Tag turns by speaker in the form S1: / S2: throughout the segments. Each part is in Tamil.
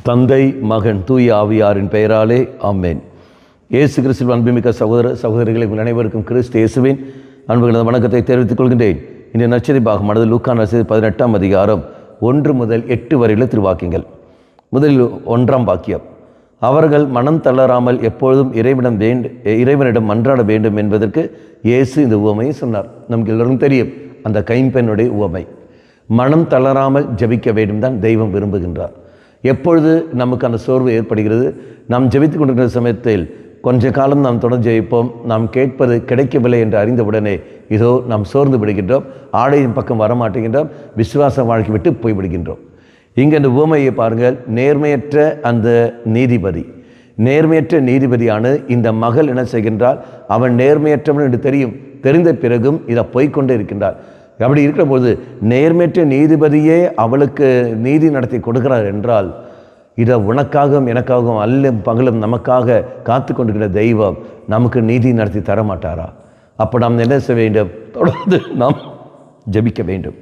S1: தந்தை, மகன், தூய ஆவியாரின் பெயராலே ஆமென். இயேசு கிறிஸ்துவின் அன்புமிக்க சகோதர சகோதரிகளை உங்கள் அனைவருக்கும் கிறிஸ்து இயேசுவின் அன்புகளது வணக்கத்தை தெரிவித்துக் கொள்கின்றேன். இந்த நற்செய்தி பாகமானது லூக்கா நற்செய்தி 18ஆம் அதிகாரம் 1 முதல் 8 வரையுள்ள திருவாக்கியங்கள். முதலில் 1ஆம் வாக்கியம். அவர்கள் மனம் தளராமல் எப்பொழுதும் இறைவனிடம் மன்றாட வேண்டும் என்பதற்கு இயேசு இந்த உவமையை சொன்னார். நமக்கு எல்லோரும் தெரியும் அந்த கைம்பெண்ணுடைய உவமை. மனம் தளராமல் ஜெபிக்க வேண்டும் தான் தெய்வம் விரும்புகின்றார். எப்பொழுது நமக்கு அந்த சோர்வு ஏற்படுகிறது, நாம் ஜெபித்து கொண்டிருக்கிற சமயத்தில் கொஞ்ச காலம் நாம் தொடர்ந்து ஜெயிப்போம், நாம் கேட்பது கிடைக்கவில்லை என்று அறிந்தவுடனே இதோ நாம் சோர்ந்து விடுகின்றோம், ஆடையின் பக்கம் வரமாட்டேங்கின்றோம், விசுவாச வாழ்க்கை விட்டு போய்விடுகின்றோம். இங்கே அந்த உவமையை பாருங்கள். நேர்மையற்ற அந்த நேர்மையற்ற நீதிபதியான இந்த மகள் என்ன செய்கின்றால், அவன் நேர்மையற்றவன் என்று தெரிந்த பிறகும் இதை போய்கொண்டே இருக்கின்றார். அப்படி இருக்கிற போது நேர்மையற்ற நீதிபதியே அவளுக்கு நீதி நடத்தி கொடுக்கிறார் என்றால், இதை உனக்காகவும் எனக்காகவும் அல்லும் பகலும் நமக்காக காத்து கொண்டிருக்கிற தெய்வம் நமக்கு நீதி நடத்தி தரமாட்டாரா? அப்போ நாம் என்ன செய்ய வேண்டும்? தொடர்ந்து நாம் ஜெபிக்க வேண்டும்.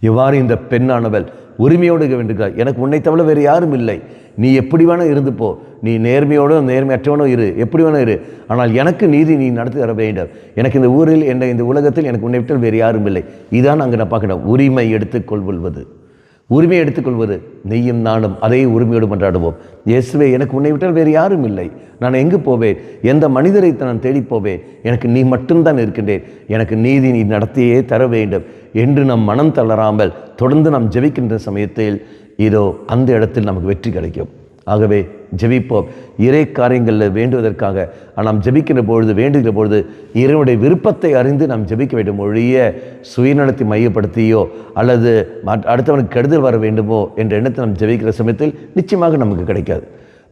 S1: இவ்வாறு இந்த பெண்ணானவள் உரிமையோடு வேண்டுகிறார். எனக்கு உன்னை தவிர வேறு யாரும் இல்லை, நீ எப்படி வேணால் இருந்து போ, நீ நேர்மையோடும் நேர்மையற்றவனோ இரு, எப்படி வேணால் இரு, ஆனால் எனக்கு நீதி நீ நடத்தி தர வேண்டும். எனக்கு இந்த ஊரில் இந்த உலகத்தில் எனக்கு உன்னை விட்டால் வேறு யாரும் இல்லை. இதான் அங்கே நான் பார்க்கணும். உரிமை எடுத்துக்கொள்வது நெய்யும் நானும் அதே உரிமையோடு மன்றாடுவோம். இயேசுவே, எனக்கு உன்னை விட்டால் வேறு யாரும் இல்லை, நான் எங்கு போவேன்? எந்த மனிதரை நான் தேடி போவேன்? எனக்கு நீ மட்டும்தான் இருக்கின்றேன், எனக்கு நீதி நீ நடத்தியே தர வேண்டும் என்று நம் மனம் தளராமல் தொடர்ந்து நாம் ஜெபிக்கின்ற சமயத்தில் இதோ அந்த இடத்தில் நமக்கு வெற்றி கிடைக்கும். ஆகவே ஜெபிப்போம். இறை காரியங்களில் வேண்டுவதற்காக நாம் ஜெபிக்கிற வேண்டுகிற பொழுது இறைவனுடைய விருப்பத்தை அறிந்து நாம் ஜெபிக்க வேண்டும். ஒழிய சுயநலத்தை மையப்படுத்தியோ அல்லது அடுத்தவனுக்கு கெடுதல் வர வேண்டுமோ என்ற எண்ணத்தை நாம் ஜெபிக்கிற சமயத்தில் நிச்சயமாக நமக்கு கிடைக்காது.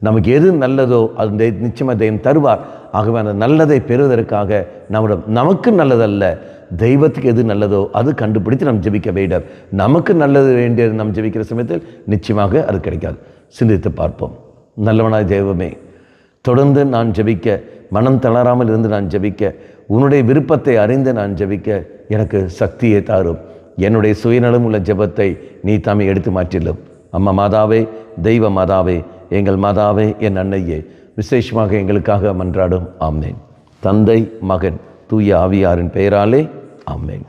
S1: நமக்கு எது நல்லதோ அது நிச்சயமாக தெய்வம் தருவார். ஆகவே அந்த நல்லதை பெறுவதற்காக நமக்கு நல்லதல்ல, தெய்வத்துக்கு எது நல்லதோ அது கண்டுபிடித்து நாம் ஜெபிக்க வேண்டும். நமக்கு நல்லது வேண்டியது நாம் ஜெபிக்கிற சமயத்தில் நிச்சயமாக அது கிடைக்காது. சிந்தித்து பார்ப்போம். நல்லவனாய் தெய்வமே, தொடர்ந்து நான் ஜெபிக்க, மனம் தளராமல் இருந்து நான் ஜெபிக்க, உன்னுடைய விருப்பத்தை அறிந்து நான் ஜெபிக்க எனக்கு சக்தியை தாரும். என்னுடைய சுயநலம் உள்ள ஜெபத்தை நீ தாமே எடுத்து மாற்றிலும். அம்மா மாதாவே, தெய்வ மாதாவே, எங்கள் மாதாவே, என் அன்னையே, விசேஷமாக எங்களுக்காக மன்றாடும். ஆமென். தந்தை, மகன், தூய ஆவியாரின் பெயராலே ஆமென்.